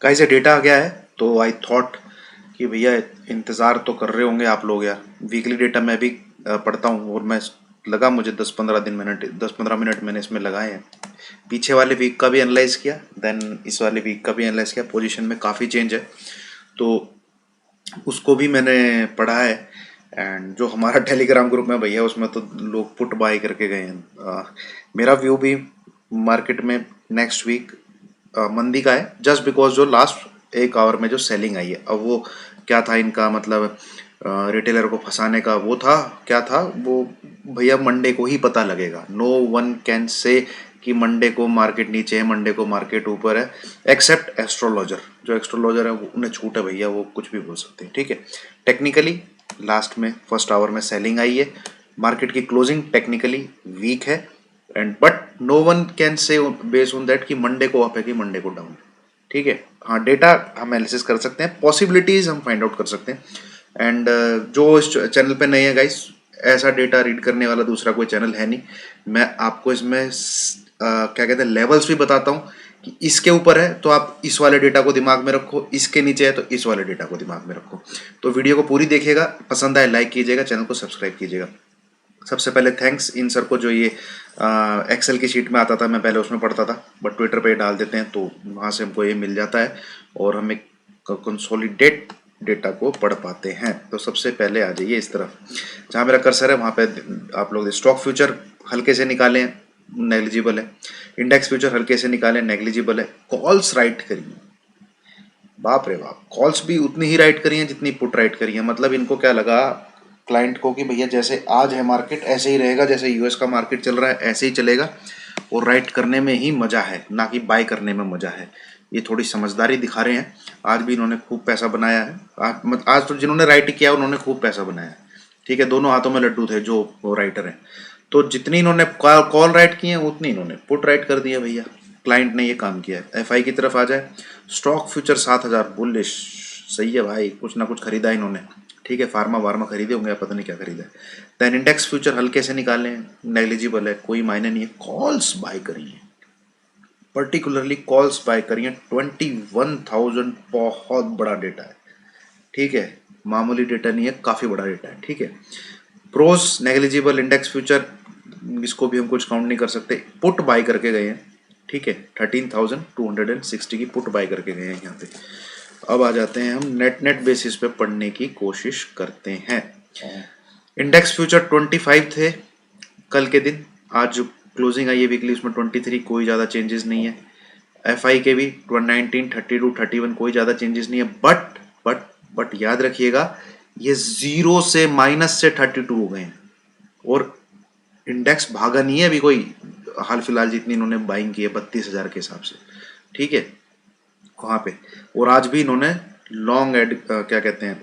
Guys ये data आ गया है, तो आई थॉट कि भैया इंतज़ार तो कर रहे होंगे आप लोग यार। वीकली डेटा मैं भी पढ़ता हूँ, और मैं लगा मुझे 10-15 मिनट मैंने इसमें लगाए हैं। पीछे वाले वीक का भी एनालाइज किया, देन इस वाले वीक का भी एनालाइज किया। पोजीशन में काफ़ी चेंज है, तो उसको भी मैंने पढ़ा है। एंड जो हमारा टेलीग्राम ग्रुप में भैया, उसमें तो लोग पुट बाय करके गए हैं। मेरा व्यू भी मार्केट में नेक्स्ट वीक मंदी का है, जस्ट बिकॉज जो लास्ट 1 आवर में जो सेलिंग आई है, अब वो क्या था इनका मतलब, रिटेलर को फंसाने का वो था, क्या था वो भैया, मंडे को ही पता लगेगा। नो वन कैन से कि मंडे को मार्केट नीचे है, मंडे को मार्केट ऊपर है, एक्सेप्ट एस्ट्रोलॉजर। जो एस्ट्रोलॉजर है उन्हें छूट है भैया, वो कुछ भी बोल सकते हैं, ठीक है। टेक्निकली लास्ट में फर्स्ट आवर में सेलिंग आई है, मार्केट की क्लोजिंग टेक्निकली वीक है, and but no one can say base on that कि मंडे को अप है कि मंडे को डाउन, ठीक है। हाँ, डेटा हम एनालिसिस कर सकते हैं, पॉसिबिलिटीज हम फाइंड आउट कर सकते हैं। एंड जो इस चैनल पे नए हैं गाइस, ऐसा डेटा रीड करने वाला दूसरा कोई चैनल है नहीं। मैं आपको इसमें क्या कहते हैं, लेवल्स भी बताता हूँ कि इसके ऊपर है तो आप इस वाले डेटा को दिमाग में रखो, इसके नीचे है तो इस वाले डेटा को दिमाग में रखो। तो वीडियो को पूरी देखिएगा, पसंद आए लाइक कीजिएगा, चैनल को सब्सक्राइब कीजिएगा। सबसे पहले थैंक्स इन सर को, जो ये एक्सेल की शीट में आता था, मैं पहले उसमें पढ़ता था, बट ट्विटर पे डाल देते हैं तो वहाँ से हमको ये मिल जाता है, और हम एक कंसोलिडेट डेटा को पढ़ पाते हैं। तो सबसे पहले आ जाइए इस तरफ, जहाँ मेरा कर्सर है वहाँ पे आप लोग स्टॉक फ्यूचर हल्के से निकालें, नेग्लिजिबल है। इंडेक्स फ्यूचर हल्के से निकालें, नेग्लिजिबल है। कॉल्स राइट करिए, बाप रे बाप, कॉल्स भी उतनी ही राइट करी हैं जितनी पुट राइट करी है। मतलब इनको क्या लगा क्लाइंट को कि भैया जैसे आज है मार्केट ऐसे ही रहेगा, जैसे यूएस का मार्केट चल रहा है ऐसे ही चलेगा, और राइट करने में ही मजा है, ना कि बाय करने में मजा है। ये थोड़ी समझदारी दिखा रहे हैं। आज भी इन्होंने खूब पैसा बनाया है। आज तो जिन्होंने राइट किया उन्होंने खूब पैसा बनाया है, ठीक है। दोनों हाथों में लड्डू थे जो राइटर हैं। तो जितनी इन्होंने कॉल राइट की है उतनी इन्होंने पुट राइट कर दिया भैया। क्लाइंट ने ये काम किया है। एफआई की तरफ आ जाए, स्टॉक फ्यूचर 7,000 बुलिश, सही है भाई, कुछ ना कुछ खरीदा इन्होंने, ठीक है। फार्मा वार्मा खरीदे होंगे, पता नहीं क्या खरीदा है। देन इंडेक्स फ्यूचर हल्के से निकाले, नेग्लिजिबल है, कोई मायने नहीं है। कॉल्स बाय करिए, पर्टिकुलरली कॉल्स बाय करिए। 21,000 बहुत बड़ा डेटा है, ठीक है, मामूली डेटा नहीं है, काफ़ी बड़ा डेटा है, ठीक है। प्रोस नेग्लिजिबल, इंडेक्स फ्यूचर इसको भी हम कुछ काउंट नहीं कर सकते। पुट बाय करके गए हैं, ठीक है, 13,260 की पुट बाय करके गए हैं यहाँ पे। अब आ जाते हैं हम नेट नेट बेसिस पे पढ़ने की कोशिश करते हैं। इंडेक्स फ्यूचर 25 थे कल के दिन, आज जो क्लोजिंग आई है वीकली उसमें 23, कोई ज़्यादा चेंजेस नहीं है। एफआई के भी 19, 32, 31, कोई ज़्यादा चेंजेस नहीं है। बट याद रखिएगा, ये जीरो से माइनस से 32 हो गए हैं, और इंडेक्स भागा नहीं है अभी कोई, हाल फिलहाल जितनी इन्होंने बाइंग की है 32,000 के हिसाब से, ठीक है, वहाँ पे। और आज भी इन्होंने लॉन्ग एड क्या कहते हैं,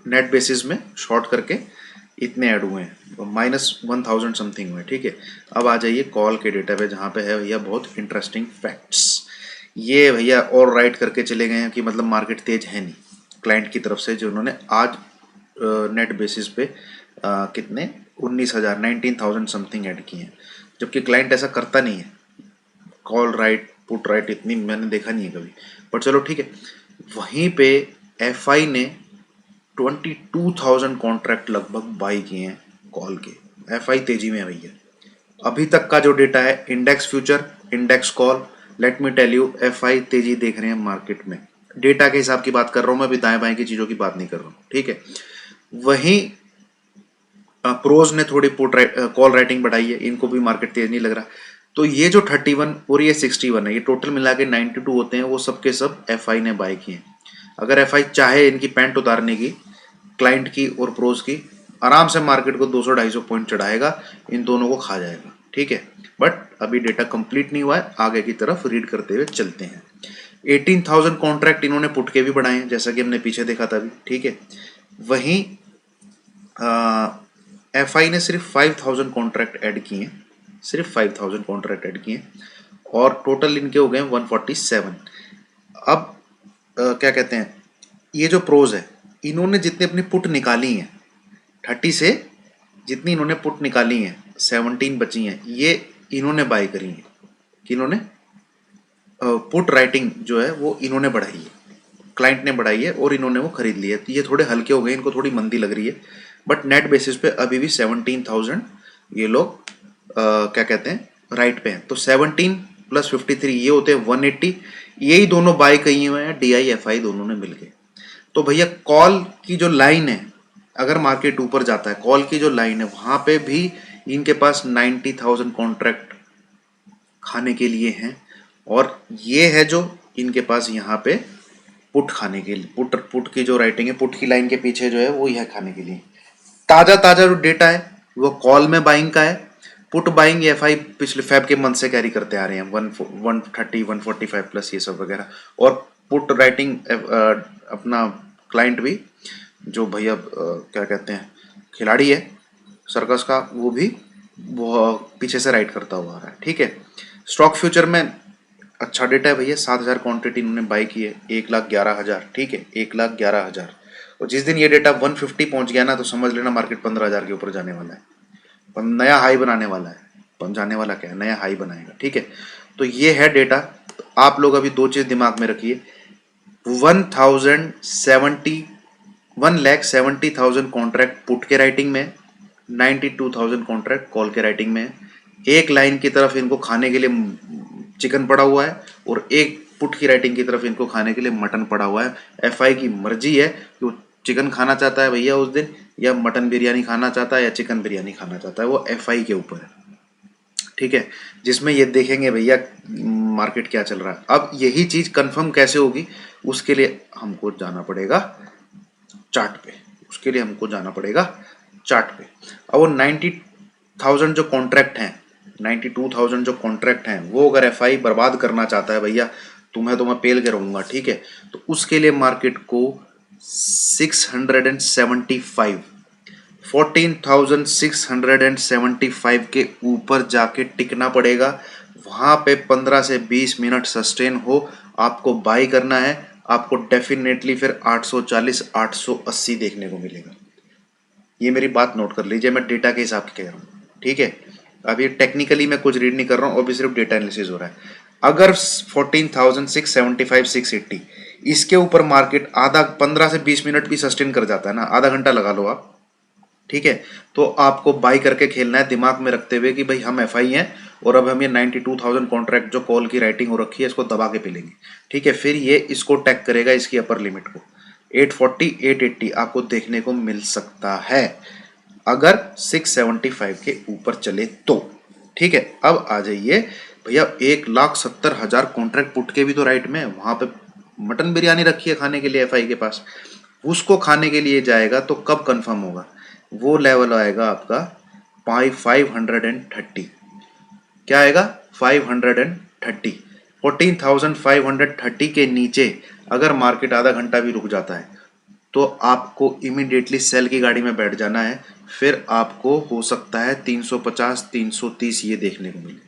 नेट बेसिस में शॉर्ट करके इतने ऐड हुए हैं, -1,000 समथिंग हुए, ठीक है। अब आ जाइए कॉल के डेटा पे, जहाँ पे है भैया बहुत इंटरेस्टिंग फैक्ट्स। ये भैया और राइट करके चले गए हैं कि मतलब मार्केट तेज है नहीं, क्लाइंट की तरफ से, जो उन्होंने आज नेट बेसिस पे कितने 19,000 19,000 समथिंग ऐड किए हैं, जबकि क्लाइंट ऐसा करता नहीं है। कॉल राइट पुट राइट इतनी मैंने देखा नहीं है कभी, पर चलो ठीक है। वहीं पे एफआई ने 22,000 कॉन्ट्रैक्ट लगभग बाई किए हैं कॉल के। एफआई तेजी में है भैया। अभी तक का जो डेटा है, index future, index call, let me tell you, FI तेजी देख रहे हैं मार्केट में। डेटा के हिसाब की बात कर रहा हूं मैं, अभी दाएं बाएं की चीजों की बात नहीं कर रहा हूं, ठीक है। वहीं प्रोज ने थोड़ी पुट कॉल राइटिंग बढ़ाई है, इनको भी मार्केट तेज नहीं लग रहा। तो ये जो 31 और ये 61 है, ये टोटल मिला के 92 होते हैं, वो सबके सब एफआई ने बाय किए हैं। अगर एफआई चाहे इनकी पैंट उतारने की, क्लाइंट की और प्रोज की, आराम से मार्केट को 200-250 पॉइंट चढ़ाएगा, इन दोनों को खा जाएगा, ठीक है। बट अभी डेटा कंप्लीट नहीं हुआ है, आगे की तरफ रीड करते हुए चलते हैं। 18,000 कॉन्ट्रैक्ट इन्होंने पुट के भी बढ़ाए हैं, जैसा कि हमने पीछे देखा था अभी, ठीक है। वहीं एफआई ने सिर्फ 5,000 कॉन्ट्रैक्ट ऐड किए हैं, सिर्फ 5,000 कॉन्ट्रैक्ट ऐड किए हैं, और टोटल इनके हो गए 147। अब क्या कहते हैं, ये जो प्रोज है, इन्होंने जितनी अपनी पुट निकाली हैं 30 से, जितनी इन्होंने पुट निकाली हैं 17 बची हैं, ये इन्होंने बाय करी हैं, कि इन्होंने पुट राइटिंग जो है वो इन्होंने बढ़ाई है, क्लाइंट ने बढ़ाई है और इन्होंने वो खरीद लिया है। तो ये थोड़े हल्के हो गए, इनको थोड़ी मंदी लग रही है, बट नेट बेसिस पे अभी भी 17,000 ये लोग क्या कहते हैं राइट पे हैं। तो 17 प्लस 53 ये होते हैं 180, यही दोनों बाय किए हुए हैं DI FI दोनों ने मिलके। तो भैया कॉल की जो लाइन है, अगर मार्केट ऊपर जाता है, कॉल की जो लाइन है वहां पे भी इनके पास 90,000 कॉन्ट्रैक्ट खाने के लिए हैं, और ये है जो इनके पास यहाँ पे पुट खाने के लिए, पुट पुट की जो राइटिंग है, पुट की लाइन के पीछे जो है वो यह खाने के लिए। ताजा ताजा जो डेटा है वो कॉल में बाइंग का है। पुट बाइंग FI पिछले फेब के मंथ से कैरी करते आ रहे हैं, 130 145 प्लस ये सब वगैरह। और पुट राइटिंग अपना क्लाइंट भी जो भैया क्या कहते हैं खिलाड़ी है सर्कस का, वो भी वो पीछे से राइट करता हुआ आ रहा है। ठीक है, स्टॉक फ्यूचर में अच्छा डेटा है भैया, 7,000 क्वांटिटी इन्होंने बाई की है, 1,11,000। ठीक है, 1,11,000। और जिस दिन ये डेटा 150 पहुंच गया ना, तो समझ लेना मार्केट 15,000 के ऊपर जाने वाला है, नया हाई बनाने वाला है। जाने वाला क्या है, नया हाई बनाएगा। ठीक है, तो ये है डेटा। तो आप लोग अभी दो चीज दिमाग में रखिए, 1,70,000 कॉन्ट्रैक्ट पुट के राइटिंग में, 92,000 कॉन्ट्रैक्ट कॉल के राइटिंग में। एक लाइन की तरफ इनको खाने के लिए चिकन पड़ा हुआ है, और एक पुट की राइटिंग की तरफ इनको खाने के लिए मटन पड़ा हुआ है। FI की मर्जी है कि वो चिकन खाना चाहता है भैया उस दिन, या मटन बिरयानी खाना चाहता है, या चिकन बिरयानी खाना चाहता है, वो FI के ऊपर है। ठीक है, जिसमें ये देखेंगे भैया मार्केट क्या चल रहा है। अब यही चीज कंफर्म कैसे होगी, उसके लिए हमको जाना पड़ेगा चार्ट पे, उसके लिए हमको जाना पड़ेगा चार्ट पे। अब वो 90,000 जो कॉन्ट्रैक्ट हैं, 92,000 जो कॉन्ट्रैक्ट हैं, वो अगर FI बर्बाद करना चाहता है भैया, तुम्हें तो मैं पेल के रहूंगा। ठीक है, तो उसके लिए मार्केट को 675 14,675 के ऊपर जाके टिकना पड़ेगा। वहां पे 15 से 20 मिनट सस्टेन हो, आपको बाई करना है। आपको डेफिनेटली फिर 840 880 देखने को मिलेगा। ये मेरी बात नोट कर लीजिए, मैं डेटा के हिसाब से कह रहा हूँ। ठीक है, अब ये टेक्निकली मैं कुछ रीड नहीं कर रहा हूँ, अभी सिर्फ डेटा एनालिसिस हो रहा है। अगर 14,675 680 इसके ऊपर मार्केट आधा 15 से 20 मिनट भी सस्टेन कर जाता है ना, आधा घंटा लगा लो आप। ठीक है, तो आपको बाई करके खेलना है, दिमाग में रखते हुए कि भाई हम FI हैं, और अब हम ये 92,000 कॉन्ट्रैक्ट जो कॉल की राइटिंग हो रखी है इसको दबा के पिलेंगे। ठीक है, फिर ये इसको टैग करेगा, इसकी अपर लिमिट को 840 880 आपको देखने को मिल सकता है, अगर 675 के ऊपर चले तो। ठीक है, अब आ जाइए भैया, 1,70,000 कॉन्ट्रैक्ट पुट के भी तो राइट में, वहां पे मटन बिरयानी रखी है खाने के लिए FI के पास, उसको खाने के लिए जाएगा तो कब कंफर्म होगा, वो लेवल आएगा आपका 530। क्या आएगा, 530। 14,530 के नीचे अगर मार्केट आधा घंटा भी रुक जाता है, तो आपको इमीडिएटली सेल की गाड़ी में बैठ जाना है। फिर आपको हो सकता है 350 330 ये देखने को मिले,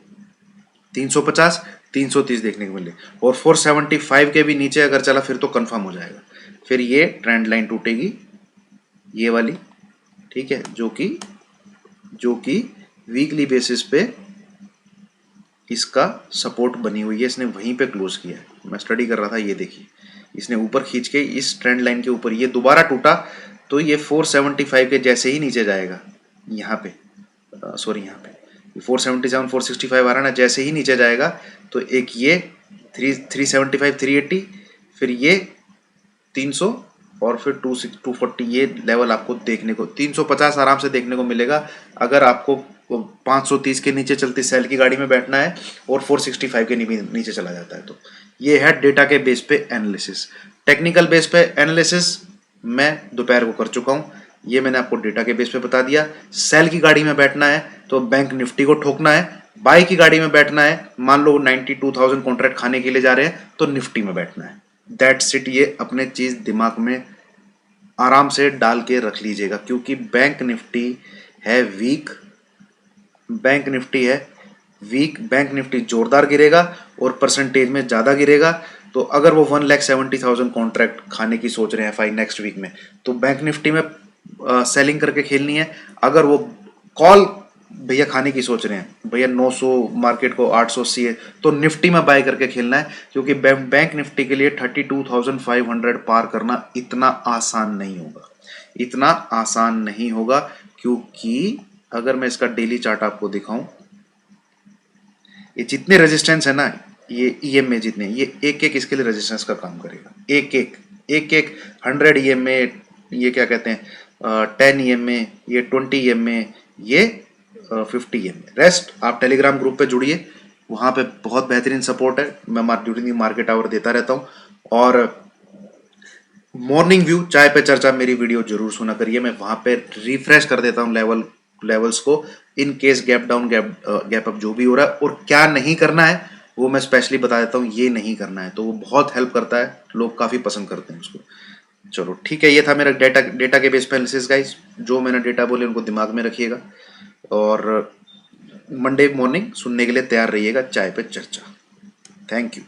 350 330 देखने को मिले। और 475 के भी नीचे अगर चला फिर तो कंफर्म हो जाएगा, फिर ये ट्रेंड लाइन टूटेगी, ये वाली। ठीक है, जो कि वीकली बेसिस पे इसका सपोर्ट बनी हुई है, इसने वहीं पे क्लोज किया है। मैं स्टडी कर रहा था, ये देखिए, इसने ऊपर खींच के इस ट्रेंड लाइन के ऊपर ये दोबारा टूटा, तो ये 475 के जैसे ही नीचे जाएगा, यहाँ पे सॉरी यहाँ पे 477 465 आ रहा है ना, जैसे ही नीचे जाएगा तो एक ये 375 380, फिर ये 300, और फिर 240 ये लेवल आपको देखने को, 350 आराम से देखने को मिलेगा अगर आपको 530 के नीचे चलती सेल की गाड़ी में बैठना है, और 465 के नीचे चला जाता है। तो ये है डेटा के बेस पे एनालिसिस। टेक्निकल बेस पे एनालिसिस मैं दोपहर को कर चुका हूँ, ये मैंने आपको डेटा के बेस पे बता दिया। सेल की गाड़ी में बैठना है तो बैंक निफ्टी को ठोकना है, बाई की गाड़ी में बैठना है, मान लो 92,000 कॉन्ट्रैक्ट खाने के लिए जा रहे हैं तो निफ्टी में बैठना है। दैट्स इट, ये अपने चीज दिमाग में आराम से डाल के रख लीजिएगा, क्योंकि बैंक निफ्टी है वीक, बैंक निफ्टी है वीक, बैंक निफ्टी जोरदार गिरेगा और परसेंटेज में ज्यादा गिरेगा। तो अगर वो 1,70,000 कॉन्ट्रैक्ट खाने की सोच रहे हैं FI नेक्स्ट वीक में, तो बैंक निफ्टी में सेलिंग करके खेलनी है। अगर वो कॉल भैया खाने की सोच रहे हैं, भैया 900 मार्केट को 880 है, तो निफ्टी में बाय करके खेलना है, क्योंकि बैंक निफ्टी के लिए 32,500 पार करना इतना आसान नहीं होगा, इतना आसान नहीं होगा। क्योंकि अगर मैं इसका डेली चार्ट आपको दिखाऊं, ये जितने रेजिस्टेंस है ना, ये ईएमए जितने, ये एक एक इसके लिए रेजिस्टेंस का काम करेगा, एक एक 100 ईएमए, ये क्या कहते हैं 10 ईएमए, ये 20 ईएमए, ये 50 ईएमए। रेस्ट आप टेलीग्राम ग्रुप पे जुड़िए, वहां पे बहुत बेहतरीन सपोर्ट है, मैं ड्यूरिंग मार्केट आवर देता रहता हूँ। और मॉर्निंग व्यू चाय पे चर्चा मेरी वीडियो जरूर सुना करिए, मैं वहां पे रिफ्रेश कर देता हूँ लेवल्स को, in case gap down gap up जो भी हो रहा है, और क्या नहीं करना है वो मैं स्पेशली बता देता हूँ, ये नहीं करना है, तो वो बहुत हेल्प करता है, लोग काफी पसंद करते हैं उसको। चलो ठीक है, ये था मेरा डेटा के बेस पे एनालिसिस गाइस, जो मैंने डेटा बोले उनको दिमाग में रखिएगा, और मंडे मॉर्निंग सुनने के लिए तैयार रहिएगा चाय पे चर्चा। Thank you.